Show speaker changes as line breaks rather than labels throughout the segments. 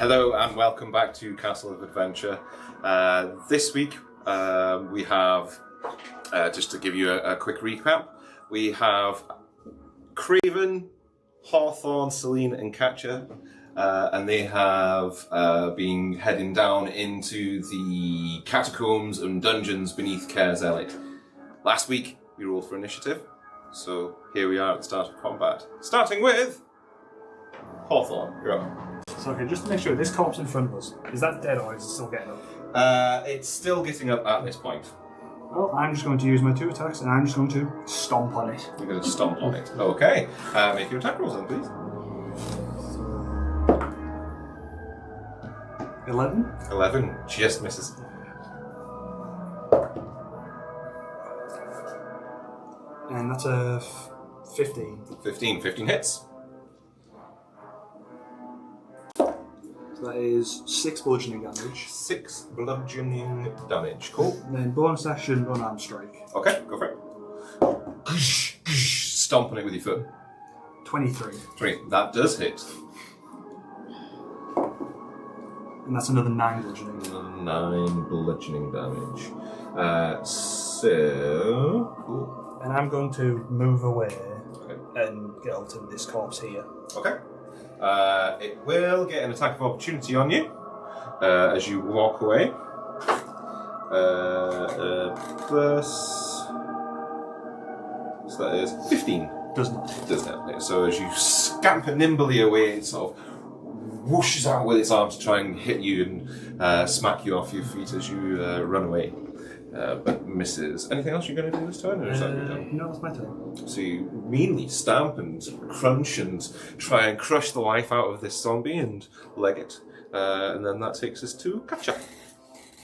Hello and welcome back to Castle of Adventure. This week we have, just to give you a quick recap, we have Craven, Hawthorne, Celine and Catcher, and they have been heading down into the catacombs and dungeons beneath Caer Zhelit. Last week we rolled for initiative, so here we are at the start of combat. Starting with Hawthorne, you're up.
So, okay, just to make sure, this corpse in front of us, is that dead or is it still getting up?
It's still getting up at this point.
Well, I'm just going to use my 2 attacks and I'm just going to stomp on it.
You're going to stomp on it. Okay. Make your attack rolls then, please.
11?
11 just misses.
And that's a 15.
15 hits.
So that is 6 bludgeoning damage.
6 bludgeoning damage. Cool.
And then bonus action, unarmed strike.
Okay, go for it. Stomp on it with your foot.
23.
3. That does hit.
And that's another 9 bludgeoning.
9 bludgeoning damage. So... Cool.
And I'm going to move away and get onto this corpse here.
Okay. It will get an attack of opportunity on you as you walk away. Plus... So that is 15.
Does not.
Does not hit. So as you scamper nimbly away, it sort of whooshes out with its arms to try and hit you and smack you off your feet as you run away. But misses. Anything else you're going to do this turn, or is that your turn?
No, it's my turn.
So you meanly stamp and crunch and try and crush the life out of this zombie and leg it. And then that takes us to Catcher.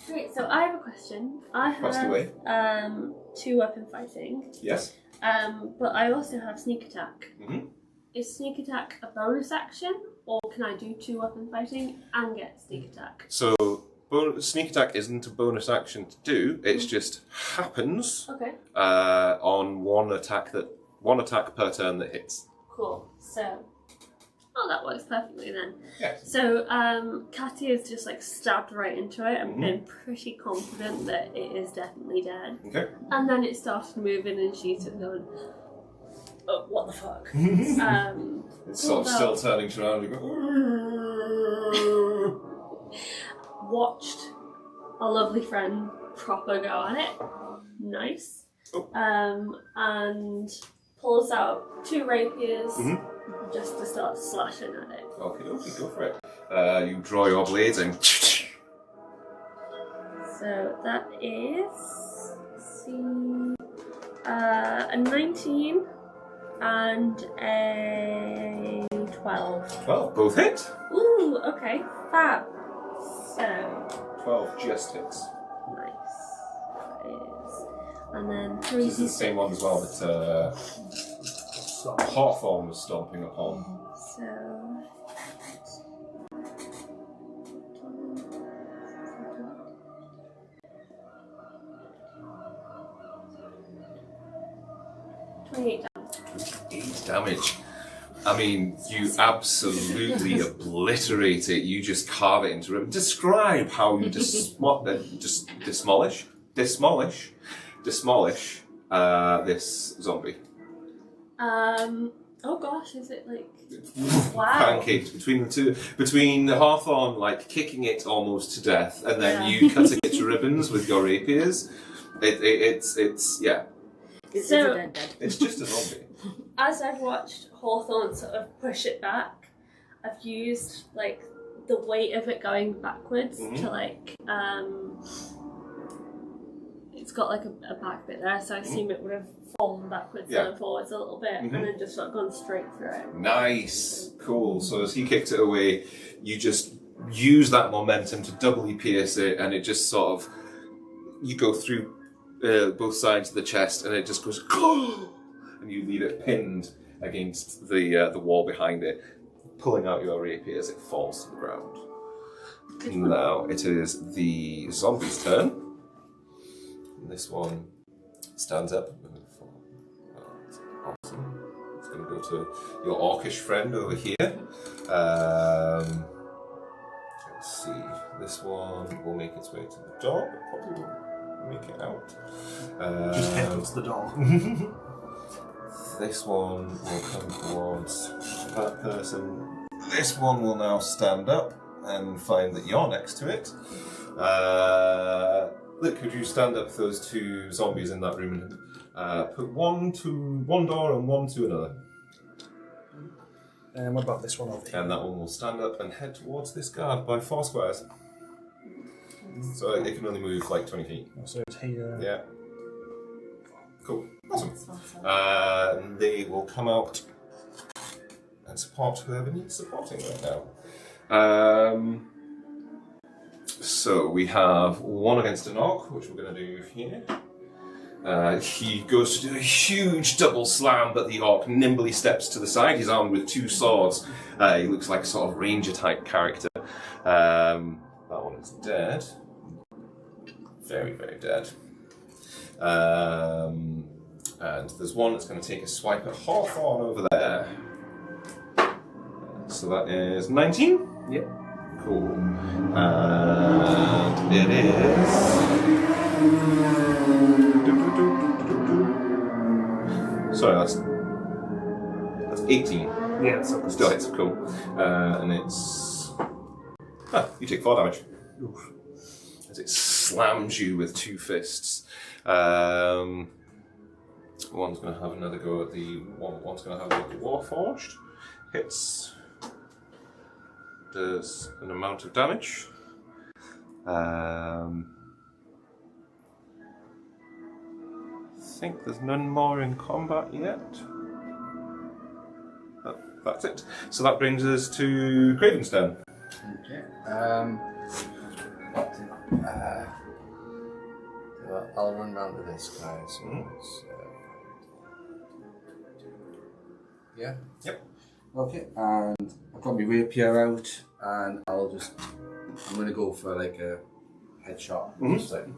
Great, so I have a question. I
Fast away.
have 2 weapon fighting,
Yes.
but I also have sneak attack.
Mm-hmm.
Is sneak attack a bonus action, or can I do 2 weapon fighting and get sneak attack?
So sneak attack isn't a bonus action to do. It just happens on one attack per turn that hits.
Cool. So, that works perfectly then.
Yes.
So, Catty is just like stabbed right into it and been pretty confident that it is definitely dead.
Okay.
And then it started moving and she's going, oh, what the fuck?
It's sort of still turning around and go.
Watched a lovely friend proper go at it. Nice.
Oh.
And pulls out 2 rapiers just to start slashing at it.
Okay, go for it. You draw your blades and.
So that is, let's see, a 19 and a 12.
12, both hit.
Ooh, okay, fab. So
12 just hits.
nice. That is, and then 3.
This is the same one as well that Hawthorne was stomping upon.
So 28 damage.
8 damage. I mean, you absolutely obliterate it. You just carve it into ribbon. Describe how you just demolish this zombie.
Oh gosh, is it like wow?
Pancakes between the two, between Hawthorne like kicking it almost to death, and then you cutting it to ribbons with your rapiers. It's yeah.
So
it's just a zombie.
As I've watched Hawthorne sort of push it back, I've used like the weight of it going backwards to like it's got like a back bit there, so I assume it would have fallen backwards and forwards a little bit and then just sort of gone straight through it.
Nice, cool. So as he kicked it away, you just use that momentum to doubly pierce it, and it just sort of you go through both sides of the chest, and it just goes. And you leave it pinned against the wall behind it, pulling out your rapier as it falls to the ground. Now it is the zombie's turn. And this one stands up. Awesome. It's going to go to your orcish friend over here. Let's see. This one will make its way to the dog. It probably won't make it out.
Just headbutts the dog.
This one will come towards that person. This one will now stand up and find that you're next to it. Look, could you stand up for those two zombies in that room and put one to one door and one to another?
And what about this one over here?
And that one will stand up and head towards this guard by 4 squares. So it can only move like 20 feet.
So it's here.
Yeah. Cool. Awesome. They will come out and support whoever needs supporting right now. So we have one against an orc, which we're going to do here. He goes to do a huge double slam, but the orc nimbly steps to the side. He's armed with 2 swords. He looks like a sort of ranger type character. That one is dead. Very, very dead. And there's one that's going to take a swipe at Hawthorne over there. So that is 19?
Yep.
Cool. And it is... Sorry, that's 18.
Yeah, so
Still hits, cool. And it's... you take 4 damage.
Oof.
As it slams you with 2 fists. One's going to have another go at the... One's going to have a go at the Warforged. Hits. Does an amount of damage. I think there's none more in combat yet. That's it. So that brings us to Craven's turn.
Okay. I'll run round to this guy. So yeah.
Yep.
Okay, and I've got my rapier out, and I'm going to go for like a headshot. Just like,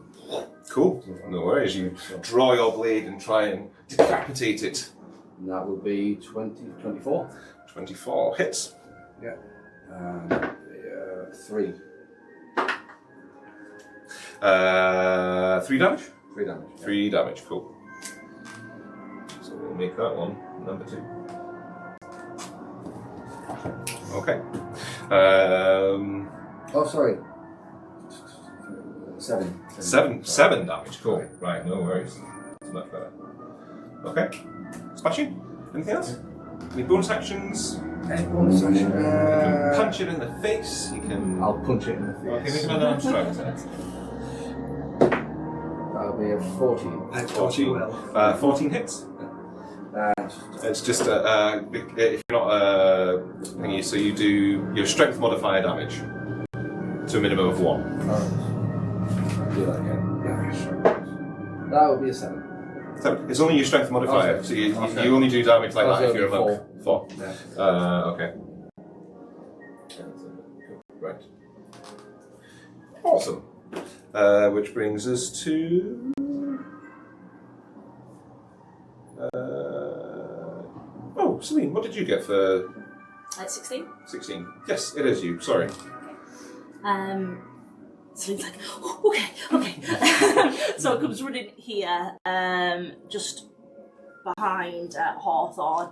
Cool. No worries. You draw your blade and try and decapitate it.
and that will be 24.
24 hits.
Yeah. And 3.
3 damage?
3 damage. Yeah.
3 damage, cool. So we'll make that one number 2. Okay.
Oh, sorry. 7.
7 damage, cool. Right, no worries. That's much better. Okay. Splashing? Anything else? Any bonus actions?
Bonus action.
You can punch it in the face, you can...
I'll punch it in the face.
Okay, make another strike.
That'll be a 14.
I thought you will.
14 hits. It's just if you're not thingy, so you do your strength modifier damage to a minimum of 1.
Do that again. Yeah, sure. That would be a 7.
So it's only your strength modifier,
Okay.
so you
Okay.
only do damage like that if
Okay,
you're a monk. 4.
Yeah.
Okay. Right. Awesome. Which brings us to. Oh, Celine, what did you get for
16.
16? Yes, it is you. Sorry.
Celine's like, oh, okay. So it comes running here, just behind Hawthorne,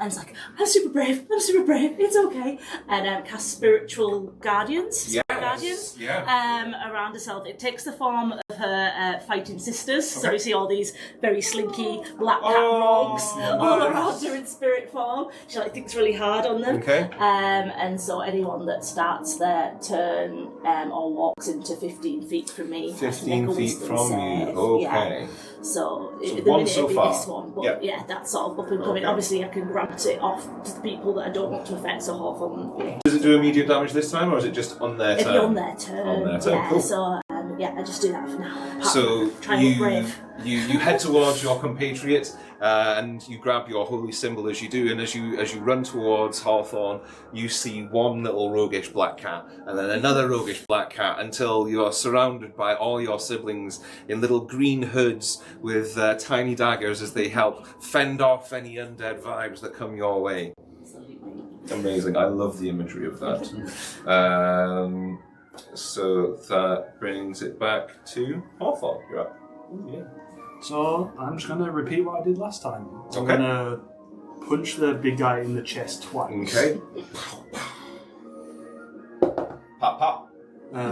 and it's like, I'm super brave, it's okay. And cast spiritual guardians, around herself. It takes the form of her fighting sisters, so we see all these very slinky black cat rogues all around her in spirit form. She thinks really hard on them.
Okay.
And so anyone that starts their turn or walks into 15 feet from me,
15 feet from
save.
you. Okay.
Yeah. So the
one
minute
so
it'd be
far.
this one, but yeah, that's sort of up and coming.
Okay.
Obviously, I can grant it off to the people that I don't want to affect. So Hawthorne,
Does it do immediate damage this time, or is it just on their
it'd
turn?
be on their turn.
On their turn,
Yeah.
cool.
So I just do that for now. Apart
So
from trying to look brave.
you head towards your compatriot and you grab your holy symbol as you do, and as you run towards Hawthorne, you see one little roguish black cat and then another roguish black cat until you are surrounded by all your siblings in little green hoods with tiny daggers as they help fend off any undead vibes that come your way. Amazing. I love the imagery of that. So that brings it back to Hawthorne. You're up.
Yeah. So I'm just gonna repeat what I did last time. I'm
Okay.
gonna punch the big guy in the chest twice.
Okay. Pop, pop.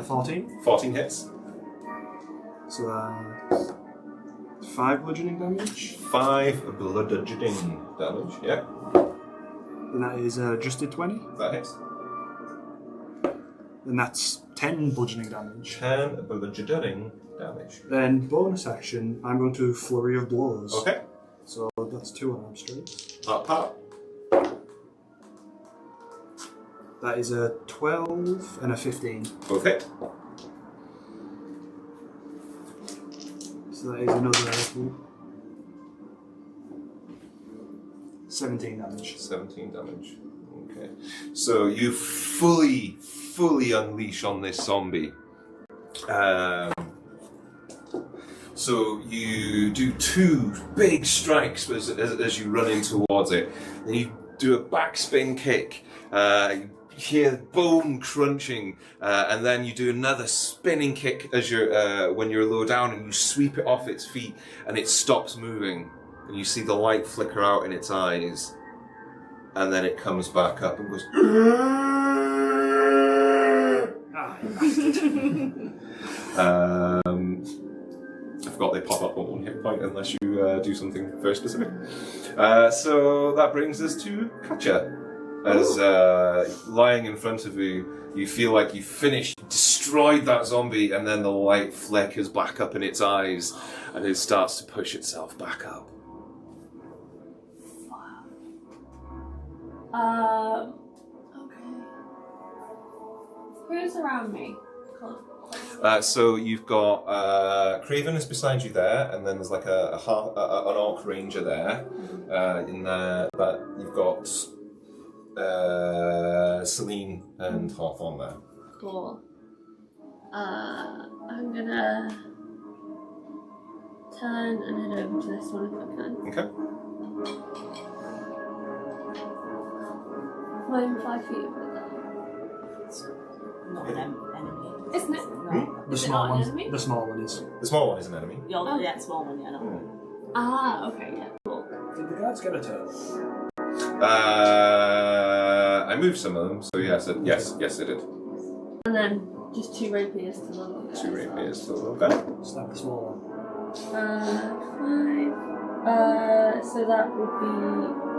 14.
14 hits.
So that's 5 bludgeoning damage.
5 bludgeoning damage. Yeah,
And that is adjusted 20.
that hits.
And that's 10 bludgeoning damage.
10 bludgeoning damage.
Then bonus action, I'm going to flurry of blows.
Okay.
So that's 2 unarmed strikes.
Pop, pop.
That is a 12 and a 15.
Both hit.
So that is another 17 damage.
17 damage. Okay. So you fully unleash on this zombie. So you do 2 big strikes as you run in towards it. Then you do a backspin kick. You hear bone crunching, and then you do another spinning kick as you're when you're low down, and you sweep it off its feet, and it stops moving. And you see the light flicker out in its eyes, and then it comes back up and goes. I forgot they pop up on 1 hit point unless you do something very specific. So that brings us to Katja. As lying in front of you, you feel like you finished, destroyed that zombie, and then the light flickers back up in its eyes, and it starts to push itself back up.
Okay. Who's around me?
So you've got Craven is beside you there, and then there's like an orc ranger there. In there, but you've got Celine and Hawthorne there.
Cool. I'm gonna turn and head over to this one if I can.
Okay.
I'm 5 feet away.
Not an enemy.
Isn't it?
No.
The
Is it
small
not an
one.
enemy?
The small one is.
The small one is an enemy.
Yeah, small one, yeah, no.
Ah, okay, yeah, cool.
Did the guards get a turn?
I moved some of them, so yes, yes, they did.
And then just 2 rapiers to the little guys.
2 rapiers to the little guy.
Stab the small one.
5. So that would be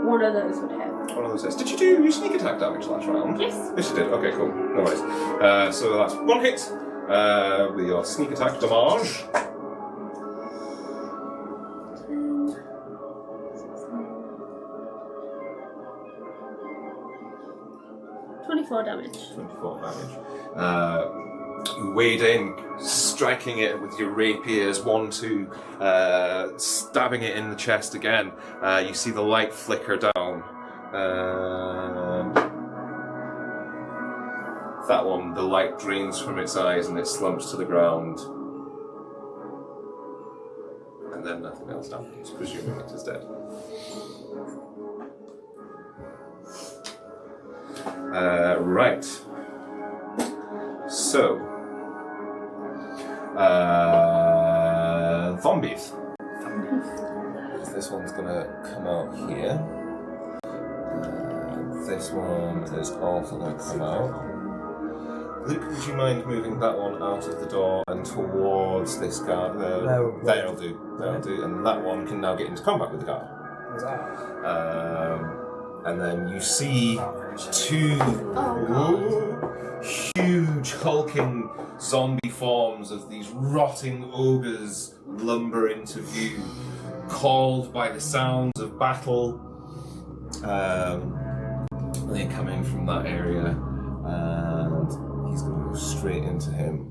one of those would hit.
One of those says, did you do your sneak attack damage last round?
Yes.
Yes, you did. Okay, cool. No worries. So that's 1 hit with your sneak attack damage.
24 damage.
24 damage. You wade in, striking it with your rapiers, 1, 2, stabbing it in the chest again. You see the light flicker down. That one, the light drains from its eyes and it slumps to the ground. And then nothing else happens, presuming it is dead. Right. So, zombies. This one's gonna come out here. This one is also gonna come out. Luke, would you mind moving that one out of the door and towards this guard? That'll do. That'll do. And that one can now get into combat with the guard. And then you see 2 huge hulking zombie forms of these rotting ogres lumber into view, called by the sounds of battle. They come in from that area, and he's going to go straight into him.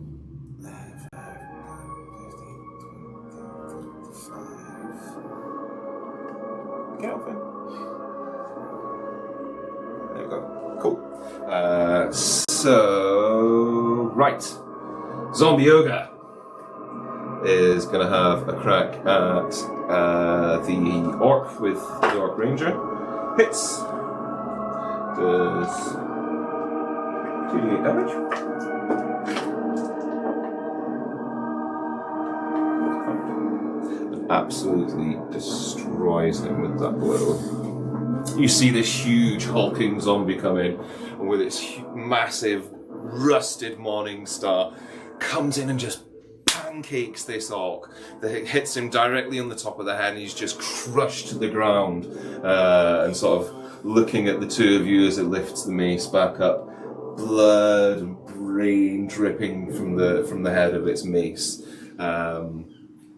5, 10, 15, 20, 25. Get up there. There we go. Cool. Right. Zombie Ogre is going to have a crack at the orc with the orc ranger. Hits. Does 2d8 damage. absolutely destroys him with that blow. You see this huge hulking zombie come in, and with its massive rusted morning star, comes in and just pancakes this orc. That hits him directly on the top of the head, and he's just crushed to the ground. And sort of looking at the two of you as it lifts the mace back up, blood and brain dripping from the head of its mace.
Have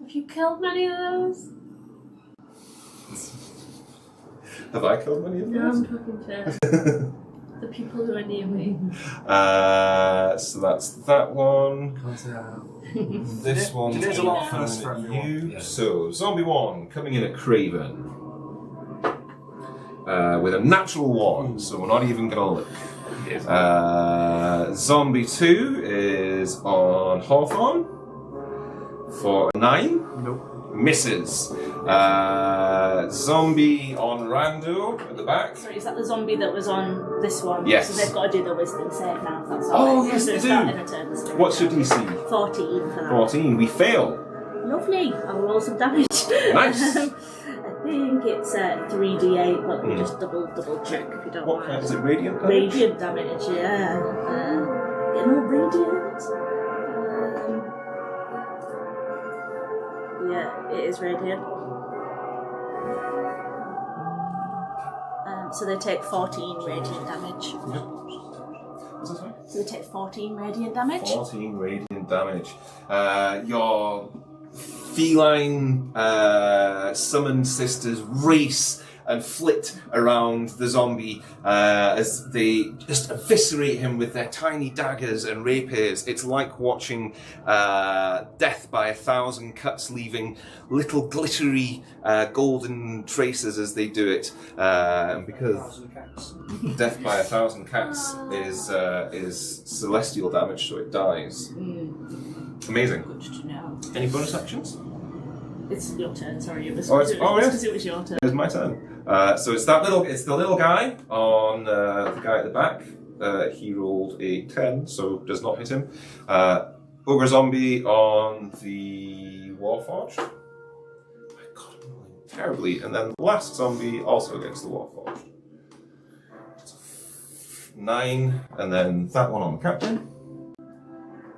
you killed many of those?
Have I killed many of
No,
those?
I'm talking to the people who are near me.
So that's that one. This one.
Today's a lot first for
coming at
everyone.
you. So zombie 1 coming in at Craven with a natural 1. So we're not even gonna look. Zombie 2 is on Hawthorne for 9.
Nope.
Misses. Zombie on Rando at the back.
Sorry, is that the zombie that was on this one?
Yes.
So they've got to do the wisdom save now, if that's
Oh,
all right.
yes,
So
they
it's
do.
not in a turn.
What's your DC?
14 for that.
14. We fail.
Lovely. I'll roll some damage.
Nice.
I think it's 3d8, but we'll just double check if you don't
What
mind.
kind is it? Radiant damage?
Radiant damage, yeah. Getting all radiant. Yeah, it is radiant. So they take 14 radiant damage.
What's that, sorry?
So they take 14 radiant damage.
14 radiant damage. Your feline summoned sisters race and flit around the zombie as they just eviscerate him with their tiny daggers and rapiers. It's like watching death by 1,000 cuts, leaving little glittery golden traces as they do it. And because death by 1,000 cats is celestial damage, so it dies. Amazing.
Good to know.
Any bonus actions?
It's your turn, sorry. It was,
Oh, it's- oh, yeah.
because it was your turn.
It's my turn. So it's the little guy on the guy at the back. He rolled a 10, so does not hit him. Ogre zombie on the Warforged. My God, I'm rolling terribly. And then the last zombie also against the Warforged. 9, and then that one on the captain.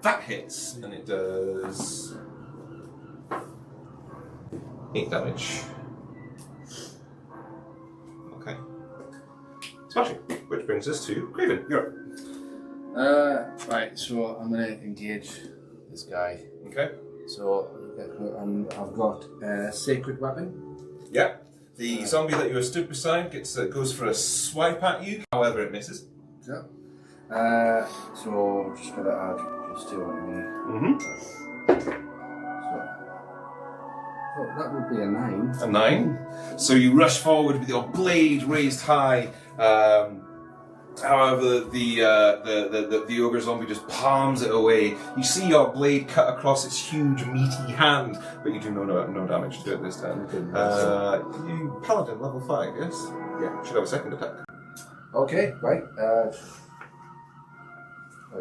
That hits, and it does 8 damage. Okay. Smashing. Which brings us to Craven. You're up.
Right, so I'm going to engage this guy.
Okay.
So, I've got a sacred weapon.
Yeah. The zombie that you were stood beside goes for a swipe at you. However, it misses.
Yeah. So, just going to add +2 on me. So that would be a 9.
A 9. So you rush forward with your blade raised high. However, the ogre zombie just palms it away. You see your blade cut across its huge, meaty hand, but you do no damage to it this time. You paladin level 5, yes? Yeah. Should have a second attack.
Okay, right.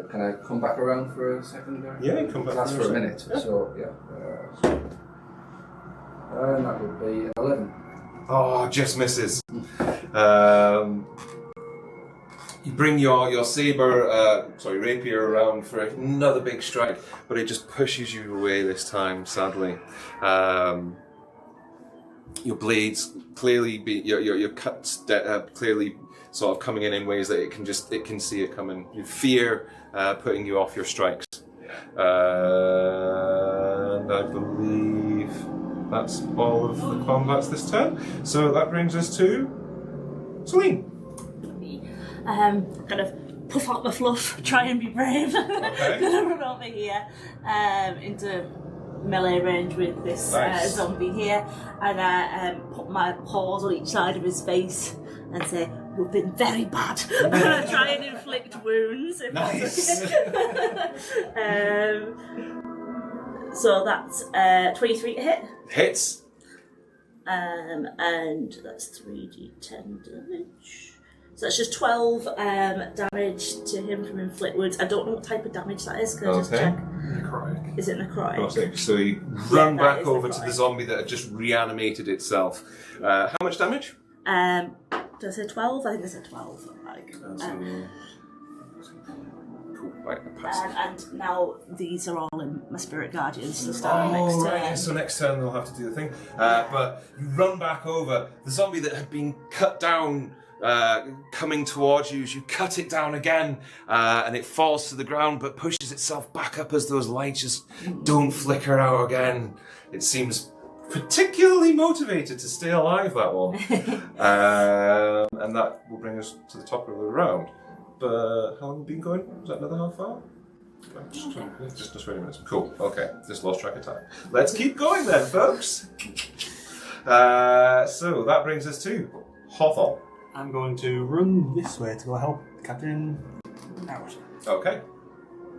Can I come back around for a second there?
Yeah, come back.
That's for a minute.
Yeah.
So, yeah. And that would be 11.
Oh, just misses. You bring your rapier around for another big strike, but it just pushes you away this time, sadly. Your blades clearly your cuts clearly sort of coming in ways that it can see it coming. You fear putting you off your strikes. And I believe that's all of the combats this turn. So that brings us to Celine.
Kind of puff out my fluff, try and be brave.
Okay.
Gonna run over here into melee range with this
Nice.
zombie here, and put my paws on each side of his face and say, "You've been very bad." I'm gonna try and inflict wounds. If
Nice.
That's okay. So that's 23 to hit.
Hits.
And that's 3d10 damage. So that's just 12 damage to him from inflict wounds. I don't know what type of damage that is. Can I just check?
Necrotic.
Is it necrotic?
So you run
that
back
is
over to
necrotic.
the zombie that had just reanimated itself. How much damage?
Did I say 12? I think I said 12.
Cool, right, I pass.
And now these are all in my spirit guardians, so starting next turn.
Right, so next turn they'll have to do the thing. But you run back over. The zombie that had been cut down coming towards you, as you cut it down again, and it falls to the ground but pushes itself back up as those lights just don't flicker out again. It seems particularly motivated to stay alive, that one. And that will bring us to the top of the round. But how long have we been going? Was that another half hour? Just 20 minutes. Cool. Okay. Just lost track of time. Let's keep going then, folks. So that brings us to Hawthorne.
I'm going to run this way to go help the captain out.
Okay.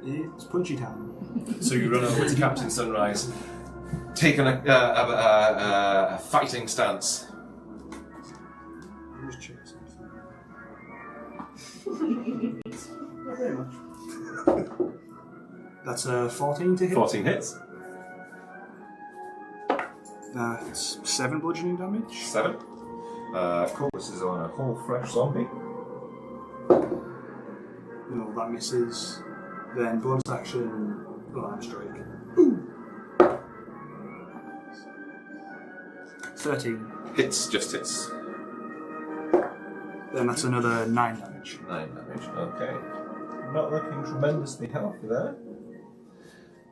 It's punchy time.
So you run over to Captain Sunrise, taking a fighting stance.
Just check something. Not very much. That's a 14 to hit.
14 hits.
That's 7 bludgeoning damage.
7. Cool. This is on a whole fresh zombie.
No, that misses. Then bonus action, alarm strike. 13.
Hits, just hits.
Then that's another 9 damage.
9 damage. Okay. Not looking tremendously healthy there.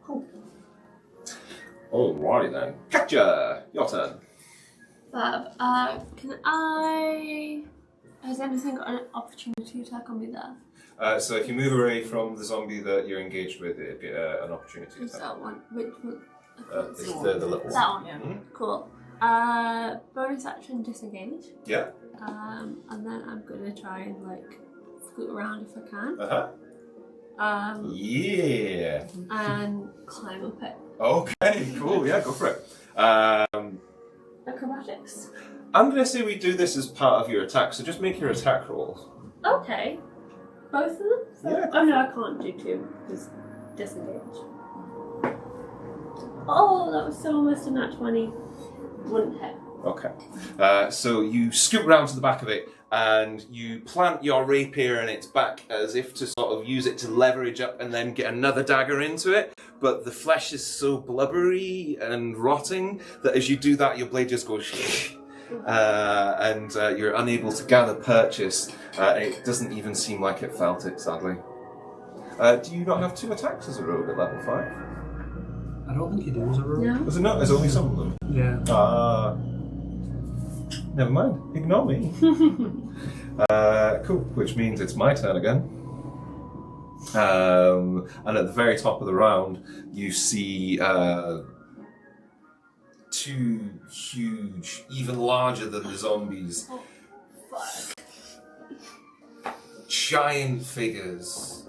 Cool. Alrighty then. Katja, your turn.
Fab. Can I... Has anything got an opportunity attack on me there?
So if you move away from the zombie that you're engaged with, it'd be an opportunity
Is
attack.
that one? Which one?
It's the little one.
That one?
Yeah.
Cool. Bonus action disengage.
Yeah.
And then I'm gonna try and like scoot around if I can.
Uh-huh. Yeah.
And climb up it.
Okay, cool. Yeah, go for it.
Acrobatics.
I'm going to say we do this as part of your attack, so just make your attack rolls.
Okay. Both of them?
Yeah.
Oh no, I can't do 2 because disengage. Oh, that was so almost a nat 20. Wouldn't hit.
Okay. So you scoot round to the back of it and you plant your rapier in its back as if to sort of use it to leverage up and then get another dagger into it. But the flesh is so blubbery and rotting that as you do that, your blade just goes and you're unable to gather purchase. It doesn't even seem like it felt it, sadly. Do you not have 2 attacks as a rogue at level 5?
I don't think you do as a rogue.
No.
Was it not? There's only some of them.
Yeah.
Never mind. Ignore me. Cool. Which means it's my turn again. And at the very top of the round, you see 2 huge, even larger than the zombies, giant figures,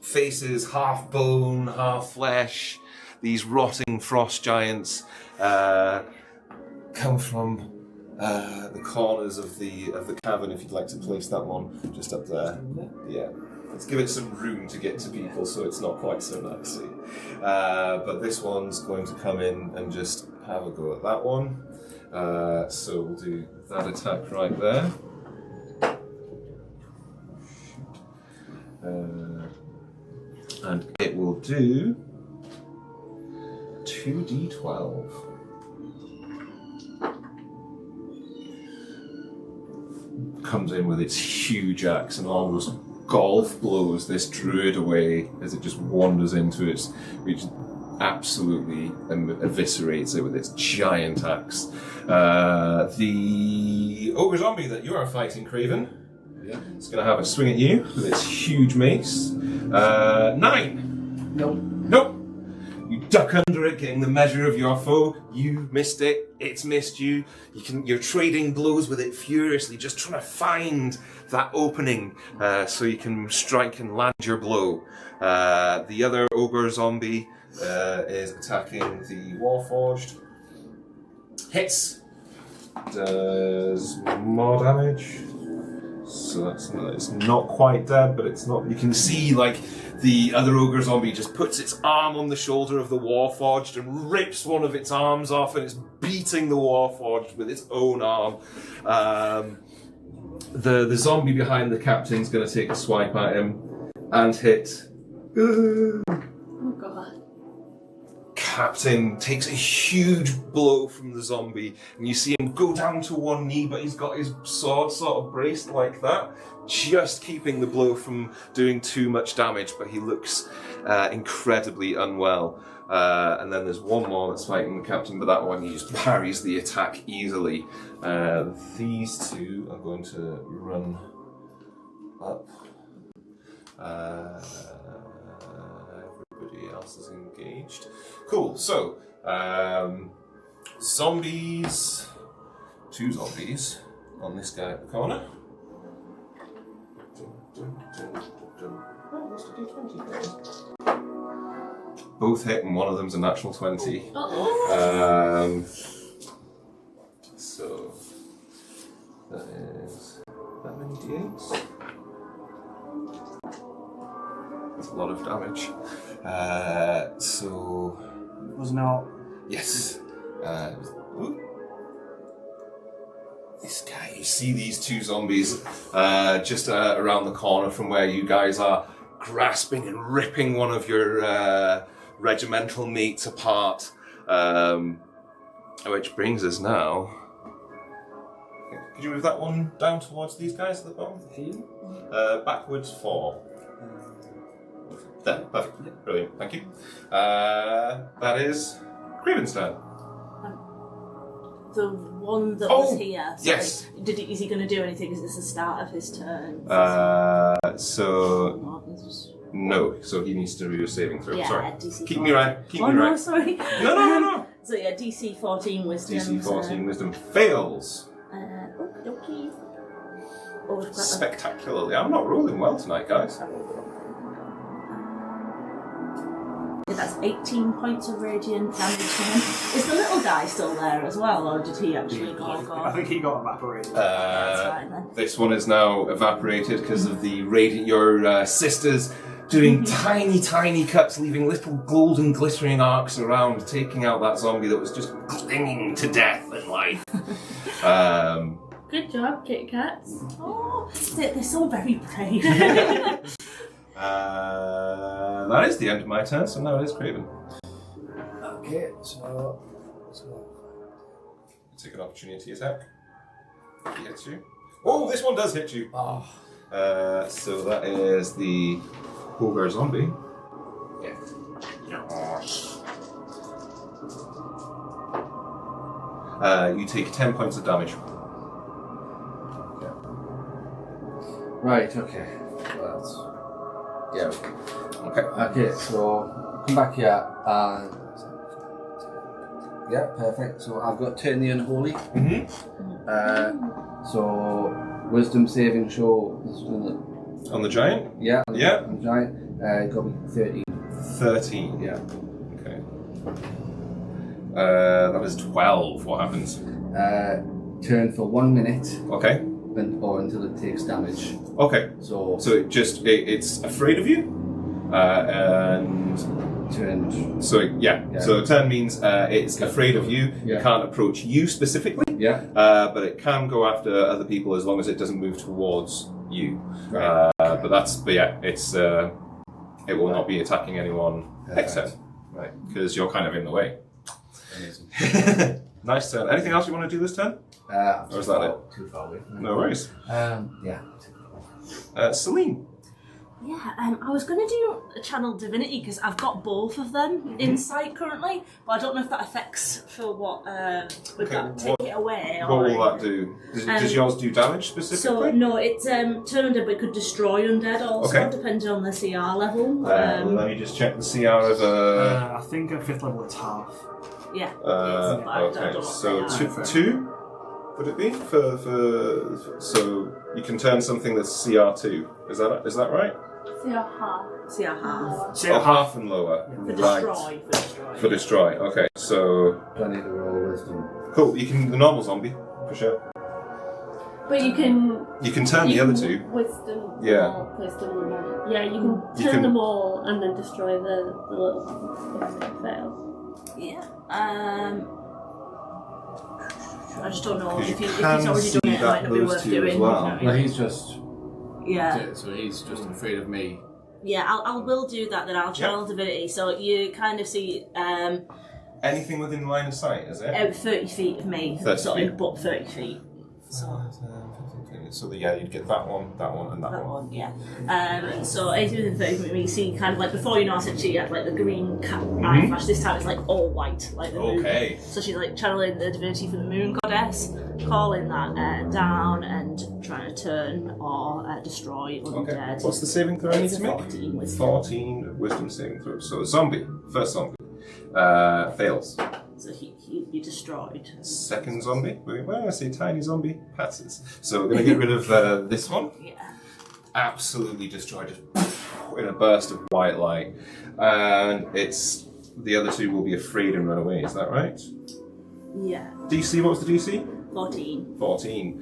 faces half bone, half flesh. These rotting frost giants come from the corners of the cavern. If you'd like to place that one just up there, yeah. Let's give it some room to get to people, so it's not quite so nasty. But this one's going to come in and just have a go at that one. So we'll do that attack right there. And it will do 2d12. Comes in with its huge axe and almost golf blows this druid away as it just wanders into its, which absolutely eviscerates it with its giant axe. The ogre zombie that you are fighting, Craven, it's going to have a swing at you with its huge mace. 9. Nope. You duck under it, getting the measure of your foe. You missed it. It's missed you. You're trading blows with it furiously, just trying to find that opening so you can strike and land your blow. The other ogre zombie is attacking the Warforged. Hits. Does more damage. So it's not quite dead, but it's not. You can see like the other ogre zombie just puts its arm on the shoulder of the Warforged and rips one of its arms off, and it's beating the Warforged with its own arm. The zombie behind the captain's going to take a swipe at him and hit.
Oh god.
Captain takes a huge blow from the zombie, and you see him go down to one knee, but he's got his sword sort of braced like that, just keeping the blow from doing too much damage, but he looks incredibly unwell. And then there's one more that's fighting the captain, but that one he just parries the attack easily. These two are going to run up. Everybody else is engaged. Cool, so zombies, 2 zombies on this guy at the corner. Oh, what's the D20 guys? Both hit, and one of them's a natural 20. So that is that many d8s. That's a lot of damage. So
Was not.
yes. This guy, you see these 2 zombies just around the corner from where you guys are, grasping and ripping one of your regimental mates apart. Which brings us now. Could you move that one down towards these guys at the bottom? Backwards 4. There, perfect. Brilliant, thank you. That is Craven's turn.
The one that was here. So
yes.
Is he going to do anything? Is this the start of his turn?
No, so he needs to do a saving throw.
Yeah,
Sorry.
DC
Keep me right. Keep me
no,
right.
sorry.
No.
So yeah, DC 14 wisdom.
DC 14 wisdom fails.
Okie dokie.
Spectacularly. I'm not rolling well tonight, guys.
Yeah, that's 18 points of radiant damage to him. Is the little guy still there as well, or did he actually go?
I think he got evaporated.
That's fine then.
This one is now evaporated because of the radiant. Your sisters doing tiny cuts, leaving little golden glittering arcs around, taking out that zombie that was just clinging to death and life.
Good job, Kit Kats.
Oh, they're so very brave.
That is the end of my turn, so now it is Craven.
Okay, so
Take an opportunity attack. He hits you. Oh, this one does hit you.
oh,
So that is the ogre zombie.
yeah.
You take 10 points of damage.
Right, okay. That's yeah.
Okay.
Okay, so come back here and yeah, perfect. So I've got turn the unholy.
Mm-hmm.
So wisdom saving show
On the giant?
yeah,
Yeah.
on the giant. Got me 13.
13.
Yeah.
Okay. That is 12. What happens?
Turn for 1 minute
Okay.
or until it takes damage.
Okay.
So
So it's afraid of you, and
turn.
so yeah.
Yeah.
So turn means it's afraid of you.
Yeah.
It can't approach you specifically,
Yeah.
but it can go after other people as long as it doesn't move towards you.
Right.
But yeah, it's it will not be attacking anyone next turn, right? Because you're kind of in the way.
Amazing.
Nice turn. Anything else you want to do this turn? Or is that it?
Too far away.
No worries.
Yeah.
Celine.
Yeah, I was going to do a channel divinity because I've got both of them in sight currently, but I don't know if that affects for what with
Okay,
that take it away.
What will that do? Does yours do damage specifically?
So no, it's turn undead, but it could destroy undead also,
Okay.
depending on the CR level.
Let me just check the CR of
I think at 5th level it's half.
Yeah. But I don't know
okay,
what
so
they are.
two would it be for so you can turn something that's CR2. Is that right?
So you're half.
CR half.
So
Oh, half and lower.
For
Right.
destroy.
For destroy. Okay, so
Do I need to roll wisdom?
cool. You can the normal zombie for sure.
But you can
turn the other two.
Wisdom.
Yeah.
Or wisdom them all. Yeah, you can turn them all and then destroy the little if they fail.
Yeah. I just don't know if he's
can
already done
see
it. It might not be
those
worth
two
doing.
as well.
You know what I
Well,
mean?
he's just.
Yeah.
So he's just afraid of me.
Yeah, I will do that. Then I'll channel divinity. So you kind of see
Anything within line of sight, is it?
30 feet of me,
30
sort
feet.
of, but 30 feet.
So you'd get that one, and that one.
Yeah. So 80 within 30 feet of me, you see kind of like before you know, essentially you had like the green eye flash. This time it's like all white, like the moon.
Okay.
So she's like channeling the divinity from the moon goddess, calling that down and trying to turn or destroy undead.
Okay. What's the saving throw I need
It's
to
a
make?
14 wisdom.
14 wisdom saving throw. So a zombie, first zombie, fails.
So he'd be destroyed.
Second zombie, well, I say tiny zombie, passes. So we're going to get rid of this one.
Yeah.
Absolutely destroyed, just in a burst of white light. And it's the other two will be afraid and run away. Is that right?
Yeah.
DC, what was the DC?
14.
14.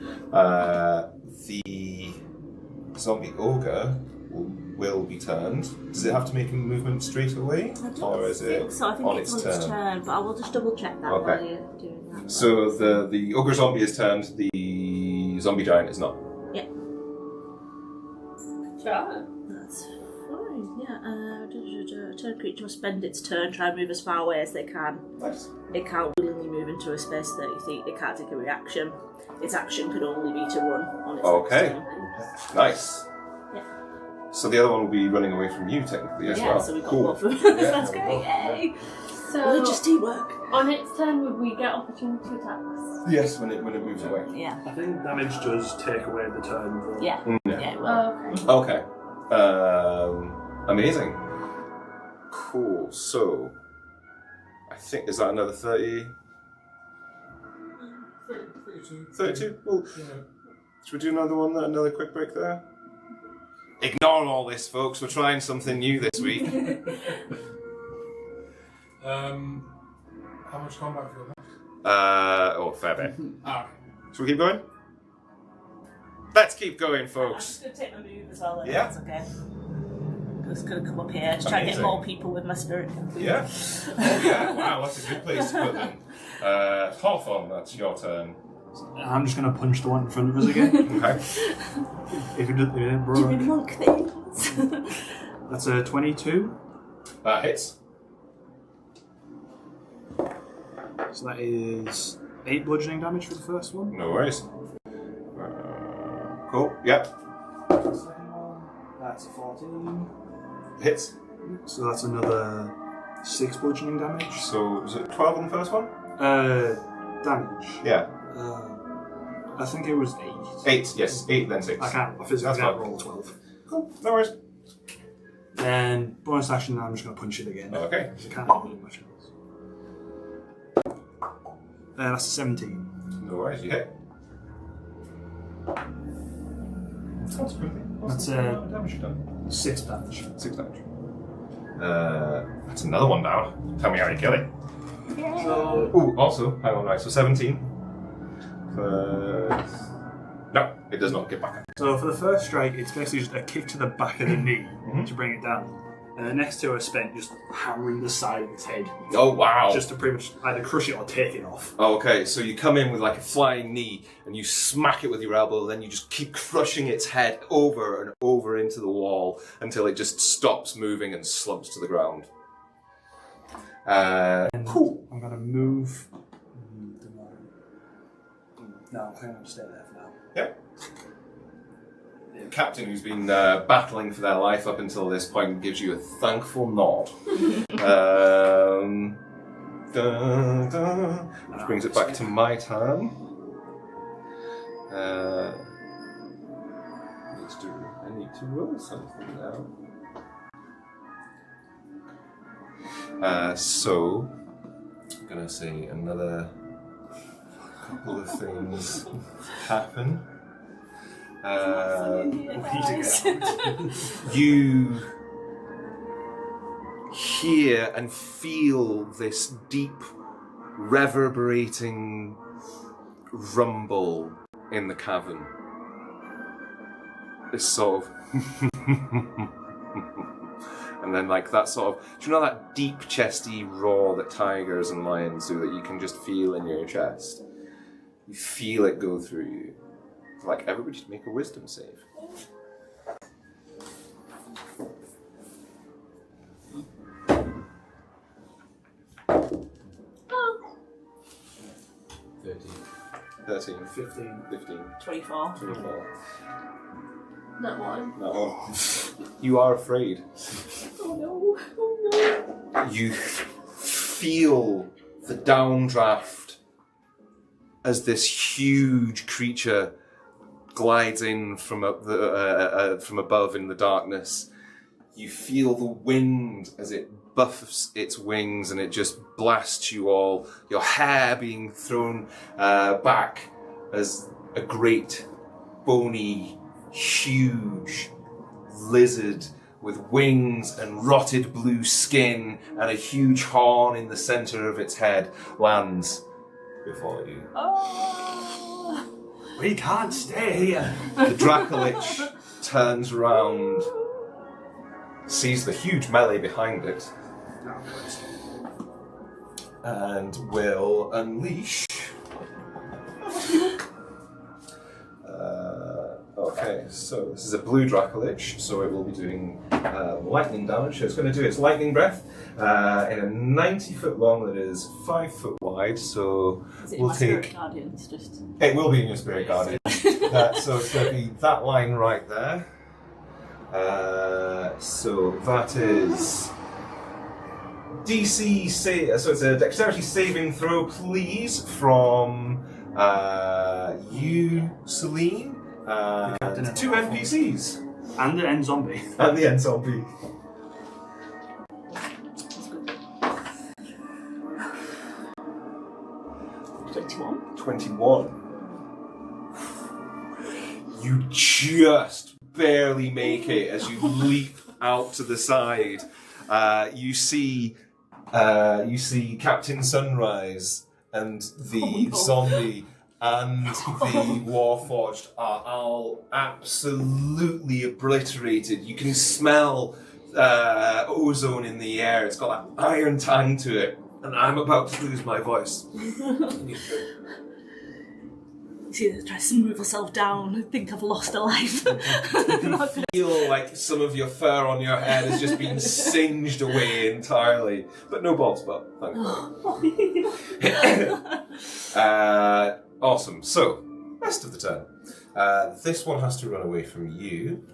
The zombie ogre will be turned. Does it have to make a movement straight away?
I don't
Or is
think
it
so. I think
on
it's
its
on its
turn?
turn, but I will just double check that
Okay.
while you're doing that.
So the ogre zombie is turned, the zombie giant is not.
Yeah.
Sure.
That's fine. Yeah. A turn creature must spend its turn, try and move as far away as they can.
Nice.
It can't willingly move into a space 30 feet. It can't take a reaction. Its action could only be to run on its
Okay.
next turn.
Nice.
Yeah.
So the other one will be running away from you technically as well.
Yeah, so we've got
Cool.
both of them.
Yeah,
That's
we've
great.
got-
Yay.
So
Religious teamwork.
on its turn, would we get opportunity attacks?
Yes, when it moves away.
Yeah.
I think damage does take away the turn. Though.
Yeah.
Yeah.
Yeah. Well,
Oh, okay.
Okay. Amazing. Cool. So I think is that another 30? 32? Well, should we do another one? Another quick break there? Ignore all this, folks. We're trying something new this week.
How much combat have you got left?
Fair bit.
Ah,
Should we keep going? Let's keep going,
I'm
folks.
just going to take my move as well. Then,
Yeah.
That's okay. Just going to come up here. Just try and get
Amazing.
more people with my spirit.
Yeah. Oh, yeah. Wow, that's a good place to put them. Hawthorne, that's your turn.
I'm just going to punch the one in front of us again.
Okay.
If it didn't
Doing
broke.
monk things.
That's a 22.
Hits.
So that is 8 bludgeoning damage for the first one.
No worries. Cool. Yep.
Second one, that's a 14.
Hits.
So that's another 6 bludgeoning damage.
So was it 12 on the first one?
Damage.
Yeah.
I think it was 8.
8. Yes. 8 then 6.
I can't. I physically
That's
can't
fine.
roll 12.
Cool. No worries.
Then bonus action. I'm just going to punch it again.
Okay.
I can't do much else. That's a 17.
No worries. You hit. That's pretty.
That's,
damage you done.
6 damage.
6 damage. That's another one down. Tell me how you kill it.
So
Ooh, also, hang on, right, so 17. No, it does not get back up.
So for the first strike, it's basically just a kick to the back of the knee to bring it down. And the next two are spent just hammering the side of its head,
Oh, wow.
just to pretty much either crush it or take it off.
Okay, so you come in with like a flying knee and you smack it with your elbow, then you just keep crushing its head over and over into the wall until it just stops moving and slumps to the ground. Cool.
I'm gonna move. No, I'm gonna stay there for now.
Yep. The captain, who's been battling for their life up until this point, gives you a thankful nod. Which brings it back to my turn. I need to roll something now. So, I'm gonna say another couple of things happen. You hear and feel this deep, reverberating rumble in the cavern. this sort of and then like that sort of, do you know that deep chesty roar that tigers and lions do that you can just feel in your chest? You feel it go through you. Like, everybody should make a wisdom save.
Oh.
13.
15.
24.
24.
That one.
No. You are afraid.
Oh no. Oh no.
You feel the downdraft as this huge creature glides in from above in the darkness. You feel the wind as it buffs its wings and it just blasts you all. Your hair being thrown back as a great, bony, huge lizard with wings and rotted blue skin and a huge horn in the center of its head lands before you.
Oh.
We can't stay here.
The Dracolich turns round, sees the huge melee behind it, and will unleash. Okay, so this is a blue Dracolich, so it will be doing lightning damage. So it's going to do its lightning breath in a 90-foot long that is 5 foot wide. So
Is it
we'll
my
take.
Spirit Guardians? Just...
It will be in your Spirit Guardian. So it's going to be that line right there. So that is DC so it's a dexterity saving throw, please, from you, Celine, and 2 NPCs.
And the end zombie.
And the end zombie.
$21.
21. You just barely make it as you leap out to the side. You see Captain Sunrise and the zombie and the Warforged are all absolutely obliterated. You can smell ozone in the air. It's got that iron tang to it. And I'm about to lose my voice.
You see her try to move herself down. I think I've lost a life.
You feel like some of your fur on your head has just been singed away entirely. But no bald spot, thankfully. Awesome. So, rest of the turn. This one has to run away from you.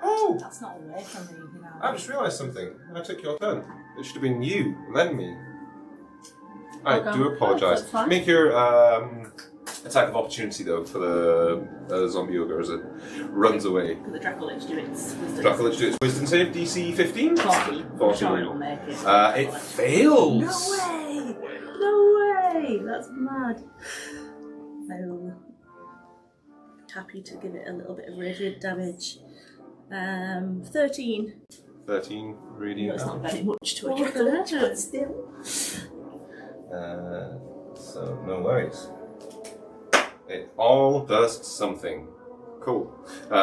Oh!
That's not away from me, you know.
I just realised something. I took your turn. It should have been you, and then me. I do apologise.
That's fine.
Make your attack of opportunity, though, for the zombie ogre as it runs away.
Could the Dracolich do its wisdom?
Dracolich do its wisdom save, DC 15?
40.
40.
Sure it'll make it.
It fails!
No way! No way! That's mad. I'll happy to give it a little bit of radiant damage. 13.
13 radiant
That's not
damage.
very much to a
Oh,
Dracolich,
good.
but still.
So, no worries. It all does something. Cool.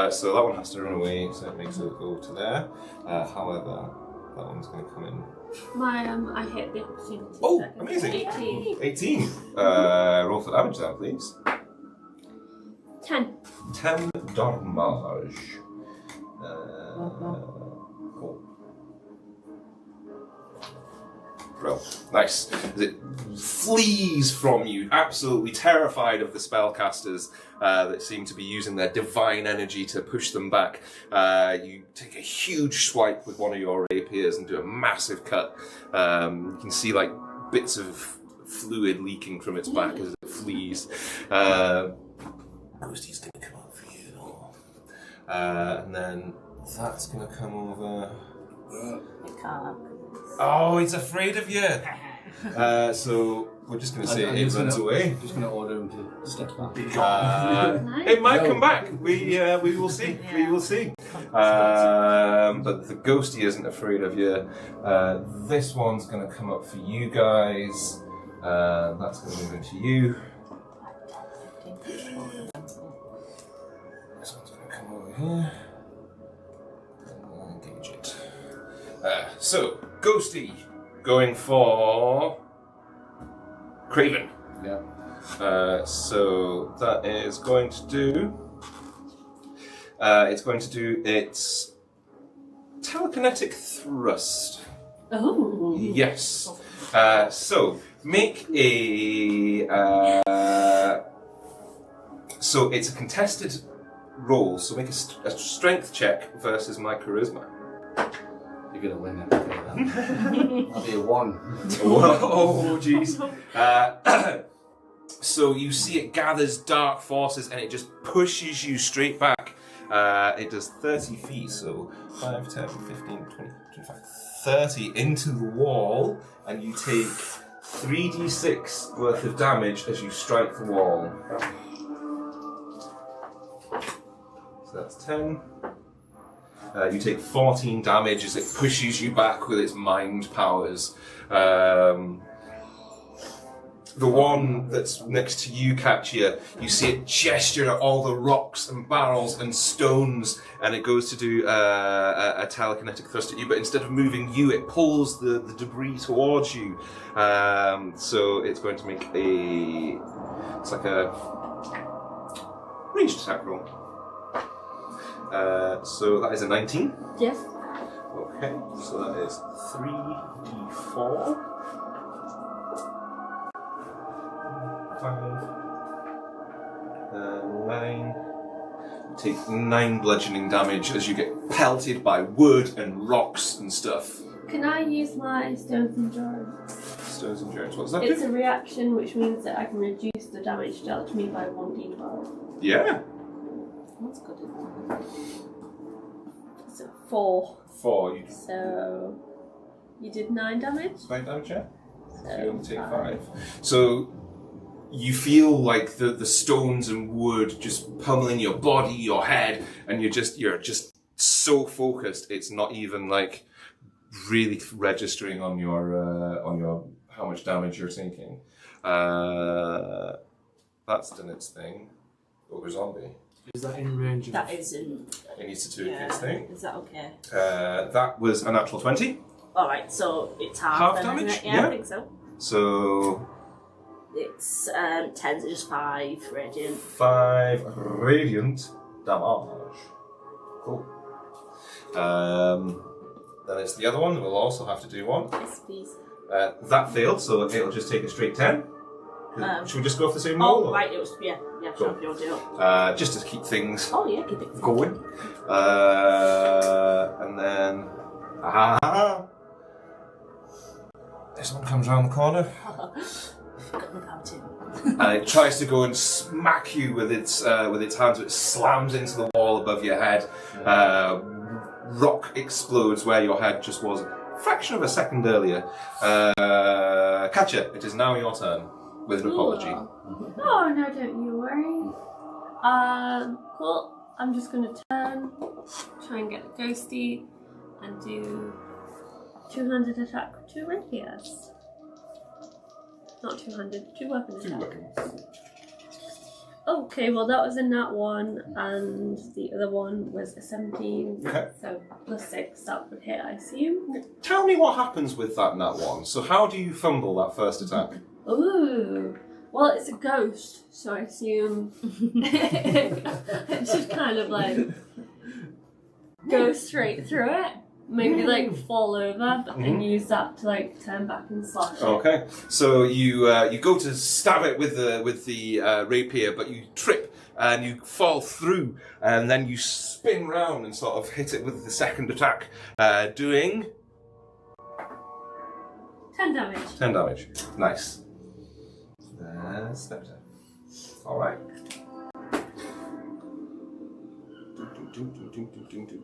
So that one has to run away, so it makes it go to there. However, that one's going to come in.
I hit the opportunity.
Oh,
check.
amazing.
18.
18. Roll for damage now, please.
10.
10 damage. Cool. Bro, nice. As it flees from you, absolutely terrified of the spellcasters that seem to be using their divine energy to push them back. You take a huge swipe with one of your rapiers and do a massive cut. You can see like bits of fluid leaking from its back as it flees. Ghosty's going to come up for you. And then that's going to come over.
It can't.
Oh, it's afraid of you. So we're just going to say it runs away.
Just going to order him to step back.
It might come back. We will see. We will see. But the ghosty isn't afraid of you. This one's going to come up for you guys. That's going to move into you. here. And we'll engage it. So, Ghosty going for Craven.
Yeah.
So that is going to do. It's going to do its telekinetic thrust.
Oh.
Yes. So make a. So it's a contested roll. So make a strength check versus my charisma.
You're gonna win it. I'll be a 1.
Oh, jeez. So you see it gathers dark forces and it just pushes you straight back. It does 30 feet, so 5, 10, 15, 20, 25, 30 into the wall, and you take 3d6 worth of damage as you strike the wall. So that's 10. You take 14 damage as it pushes you back with its mind powers. The one that's next to you, Katia, you see it gesture at all the rocks and barrels and stones, and it goes to do a telekinetic thrust at you, but instead of moving you, it pulls the debris towards you. So it's going to make it's like a ranged attack roll. So that is a 19.
Yes.
Okay, so that is 3d4. 5, 9. You take 9 bludgeoning damage as you get pelted by wood and rocks and stuff.
Can I use my Stone's Endurance?
Stone's Endurance, what's that?
It's a reaction which means that I can reduce the damage dealt to me by 1d12.
Yeah.
That's good, isn't it?
So 4.
4. You
So you did 9 damage?
9 damage, yeah?
So
you only take 5. So you feel like the stones and wood just pummeling your body, your head, and you're just so focused. It's not even like really registering on your how much damage you're taking. That's done its thing. Ogre zombie.
Is that in range of...
That is in...
It needs to do its thing.
Is that okay?
That was a natural 20.
Alright, so it's half
Half
then,
damage?
isn't it?
Yeah.
I think so.
So
It's 10, so just 5 radiant.
5 radiant damage. Cool. Then it's the other one. We'll also have to do one.
Yes, please.
That failed, so it'll just take a straight 10. Should we just go off the same roll?
Oh, right, it was, yeah,
Cool.
sure, if you want to do it.
Just to keep things
Oh, yeah, keep it
going. And then... This one comes around the corner.
Forgotten about him.
And it tries to go and smack you with its hands. It slams into the wall above your head. Rock explodes where your head just was a fraction of a second earlier. Katja, it is now your turn with an apology.
Oh, no, don't you worry. Cool. I'm just going to turn, try and get Ghosty, and do 200 attack with 2 rapiers. Not 200, 2 weapon attack.
2 weapons.
Okay, well that was a nat 1, and the other one was a 17.
Okay.
So plus 6, that would hit, I assume.
Tell me what happens with that nat 1. So how do you fumble that first attack?
Ooh. Well, it's a ghost, so I assume it should kind of like go straight through it. Maybe like fall over, but then use that to like turn back and slash it.
Okay, so you go to stab it with the rapier, but you trip and you fall through, and then you spin round and sort of hit it with the second attack, doing
10 damage.
10 damage. Nice. That's better. All right.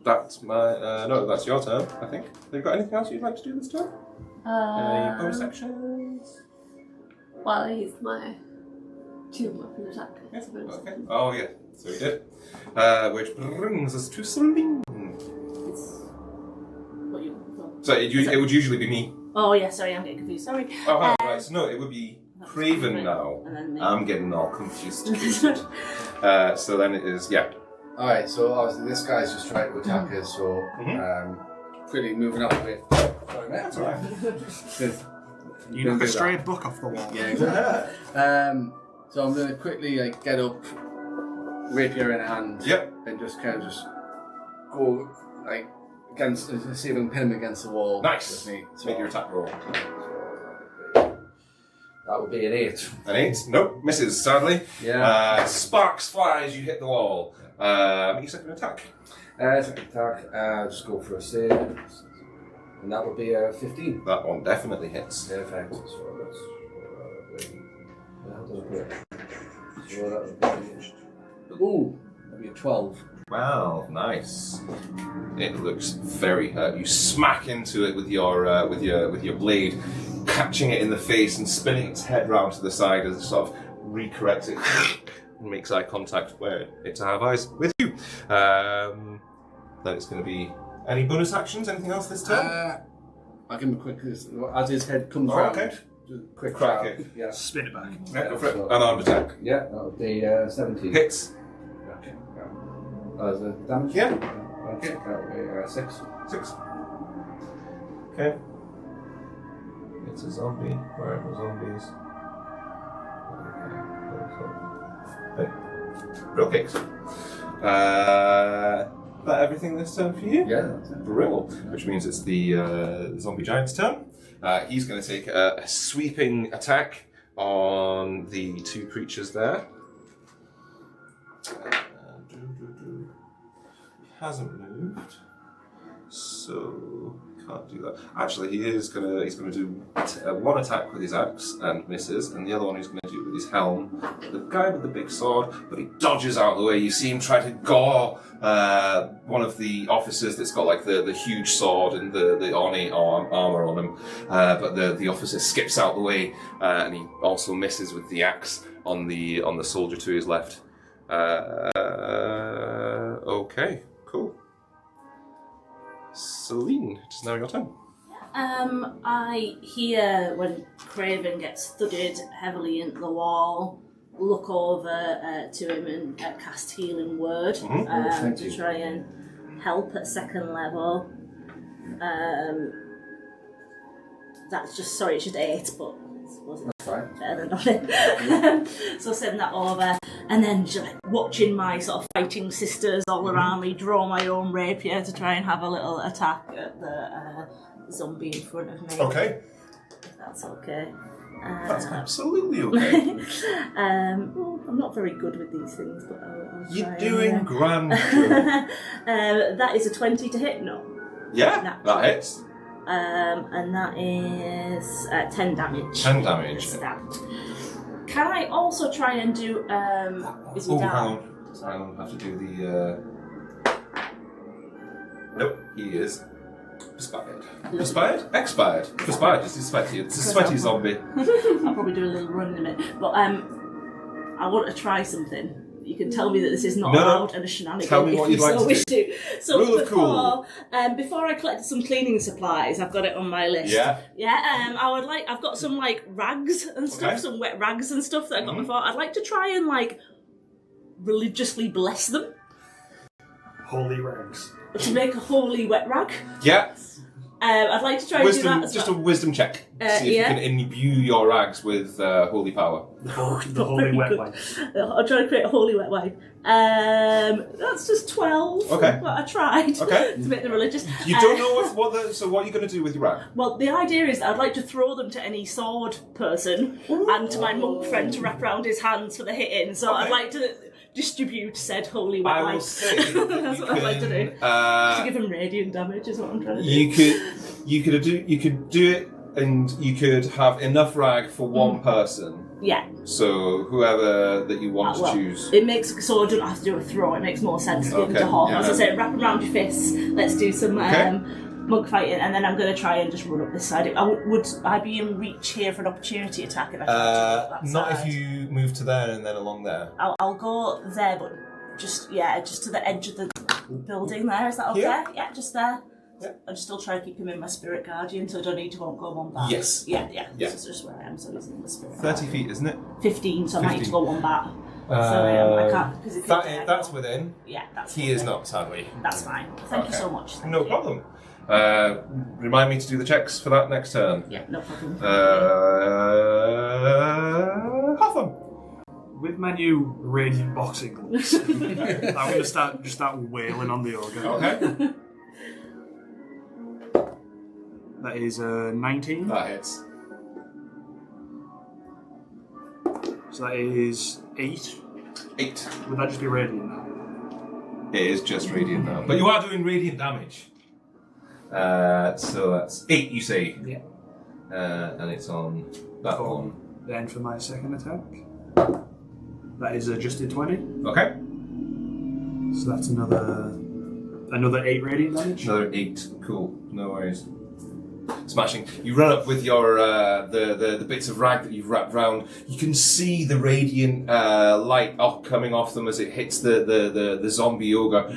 That's my no. That's your turn. I think. Have you got anything else you'd like to do this turn? Any bonus actions?
Well, I used my 2 weapon attack.
Yeah.
as a bonus
Okay.
action.
Oh yeah. So you did. Which brings us to Celine.
It's... What you... Oh.
So it would usually be me.
Oh, yeah, sorry, I'm getting confused. Sorry.
Oh, right. So no, it would be Craven now.
And then me.
I'm getting all confused. So then it is
Alright, so obviously this guy's just trying to attack us, so quickly moving out of the way. Sorry, mate. That's alright.
You knock a stray book off the wall.
Yeah, exactly. So I'm going to quickly get up, rapier in hand, and just kind of just go against, see if I can pin him against the wall.
Nice.
With me.
So make your attack roll.
That would be an 8.
An 8? Nope, misses, sadly.
Yeah.
Sparks fly as you hit the wall. Make your second attack.
Second attack, just go for a save. And that would be a 15.
That one definitely hits.
Perfect. So that's that'd be a 12.
Wow, nice. It looks very hurt. You smack into it with your blade, catching it in the face and spinning its head round to the side as it sort of recorrects it and makes eye contact where it's to have eyes with you. Then it's going to be any bonus actions. Anything else this turn?
I'll give him a quick as his head comes round.
Okay.
Quick
Crack
grab.
it.
Yeah.
Spin it back.
Yeah, go for it. Unarmed attack.
Yeah, that would be 17.
Hits.
Okay. As a damage?
Yeah.
Okay, that would be 6.
6. Okay. It's a zombie. Where are the zombies? Okay. Real kicks. That everything this turn for you?
Yeah, that's it.
Brill. Which means it's the zombie giant's turn. He's going to take a sweeping attack on the 2 creatures there. He hasn't moved, so can't do that. Actually, he's going to do one attack with his axe and misses, and the other one he's going to do with his helm. The guy with the big sword, but he dodges out of the way. You see him try to gore one of the officers that's got like the huge sword and the ornate armor on him, but the officer skips out the way, and he also misses with the axe on the soldier to his left. Okay, cool. Celine, it is now your turn.
I hear when Craven gets thudded heavily into the wall, look over to him and cast Healing Word to try and help at 2nd level. That's just, sorry, it's just 8, but it wasn't better than nothing. So send that over, and then just watching my sort of fighting sisters all around me, draw my own rapier to try and have a little attack at the zombie in front of me.
Okay.
If that's okay.
That's absolutely okay.
Well, I'm not very good with these things, but I'll
You're
try
doing grand. Joe.
That is a 20 to hit, no?
Yeah, that hits.
And that is 10 damage.
10 damage.
Stabbed. Can I also try and do, is he down?
I don't have to do the, Nope, he is perspired. Perspired? Expired. Perspired, it's sweaty. It's a sweaty zombie.
I'll probably do a little run in a minute. But I want to try something. You can tell me that this is not allowed and a shenanigan.
Tell me what you'd like to do.
So
Rule of cool.
Before I collected some cleaning supplies, I've got it on my list.
Yeah.
Yeah. I've got some like rags and stuff, some wet rags and stuff that I got before. I'd like to try and like religiously bless them.
Holy rags.
To make a holy wet rag.
Yeah.
I'd like to try and do that as
just
well.
a wisdom check. See if you can imbue your rags with holy power.
The holy wet wipe.
I'll try to create a holy wet wipe. That's just 12.
Okay.
But I tried
Okay.
to make them religious.
You don't know so what are you going to do with your rag?
Well, the idea is that I'd like to throw them to any sword person and to my monk friend to wrap around his hands for the hitting. So I'd like to distribute said holy wet
I
wipe.
will say
That's what I'd like to do. To give him radiant damage is what I'm trying to do.
You could do it, and you could have enough rag for one person.
Yeah.
So whoever that you want to choose.
It makes so I don't have to do a throw. It makes more sense to give them to half.
Yeah.
As I say, wrap them around your fists. Let's do some monk fighting, and then I'm going to try and just run up this side. Would I be in reach here for an opportunity attack if I tried to go up that
Not
side?
if you move to there and then along there.
I'll go there, but just to the edge of the building there. Is that okay? Yeah, just there.
Yeah.
I'll just still try to keep him in my spirit guardian, so I don't need to go one back.
Yes.
Yeah. This is just where I am, so he's in the spirit
30 feet, isn't it?
15, so I might need to go one back. I can't because
that's within.
Yeah, that's.
He is not, sadly.
That's fine. Thank you so much.
No problem. Remind me to do the checks for that next turn.
Yeah, no problem.
Hotham.
With my new radiant boxing gloves, I'm going to start wailing on the ogre.
Okay.
That is 19.
That hits.
So that is 8.
8.
Would that just be radiant now?
It is just radiant now. But you are doing radiant damage. So that's 8, you say?
Yeah.
And it's on that one.
Then for my second attack, that is adjusted 20.
Okay.
So that's another 8 radiant damage.
Another 8. Cool. No worries. Smashing. You run up with your the bits of rag that you've wrapped round. You can see the radiant light coming off them as it hits the zombie ogre.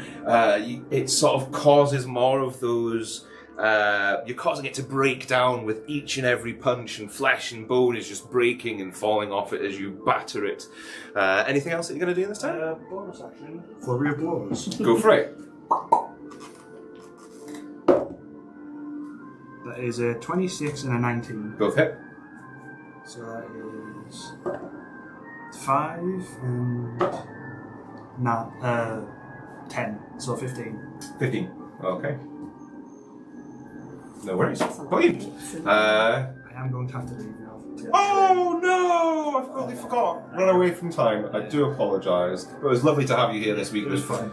It sort of causes more of those. You're causing it to break down with each and every punch, and flesh and bone is just breaking and falling off it as you batter it. Anything else that you're going to do this time?
Bonus action. Flurry of blows.
Go for it.
That is a 26 and a 19.
Both hit.
So that is 5 and 10. So 15.
15. Okay. No worries. Brilliant.
I am going to have to leave now.
Oh no! I completely forgot. Run away from time. I do apologise. But it was lovely to have you here this week.
It was fun.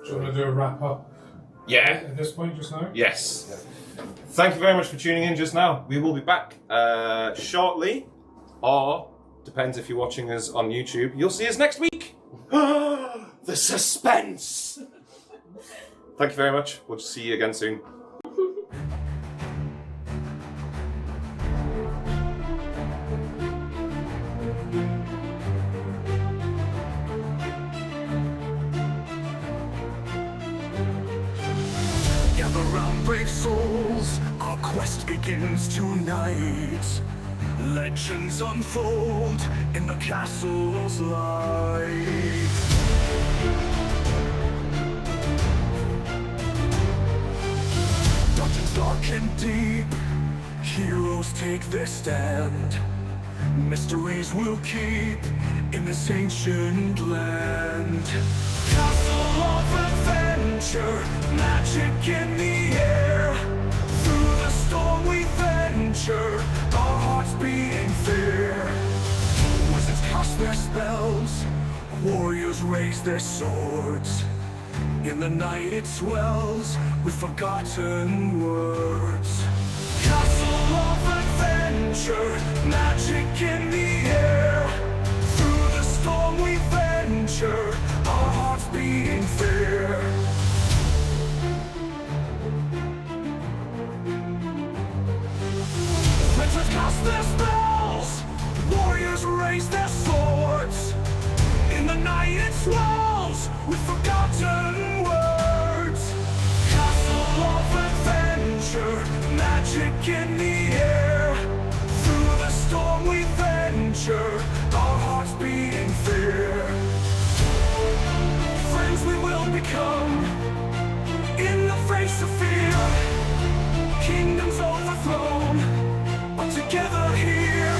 Do you want to do a wrap up?
Yeah.
At this point, just now?
Yes. Thank you very much for tuning in just now. We will be back shortly, or depends if you're watching us on YouTube. You'll see us next week. The suspense. Thank you very much. We'll see you again soon.
Gather round, brave souls, our quest begins tonight. Legends unfold in the castle's light. Dungeons dark and deep, heroes take their stand. Mysteries will keep in this ancient land. Castle of adventure, magic in the air. Through the storm we venture, our hearts beating fear. Wizards cast their spells, warriors raise their swords. In the night it swells with forgotten words. Castle of adventure, magic in the air. Through the storm we venture, our hearts beating fear. Wizards cast their spells, warriors raise their swords. In the night it swells with forgotten words. Castle of adventure, magic in the air. Through the storm we venture, our hearts beating fear. Friends we will become in the face of fear. Kingdoms overthrown, but together here.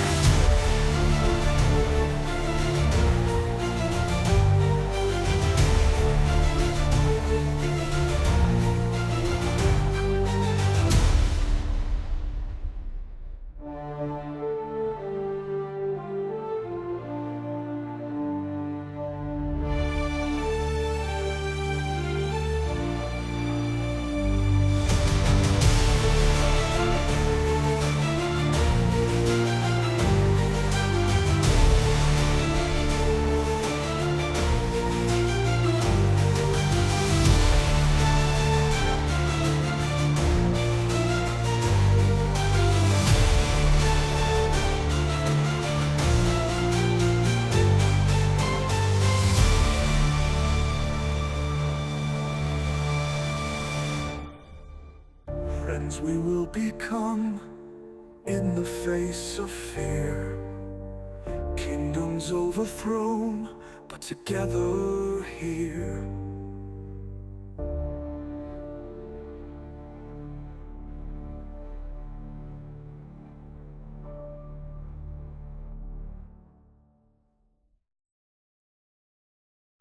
Friends we will become in the face of fear. Kingdoms overthrown, but together here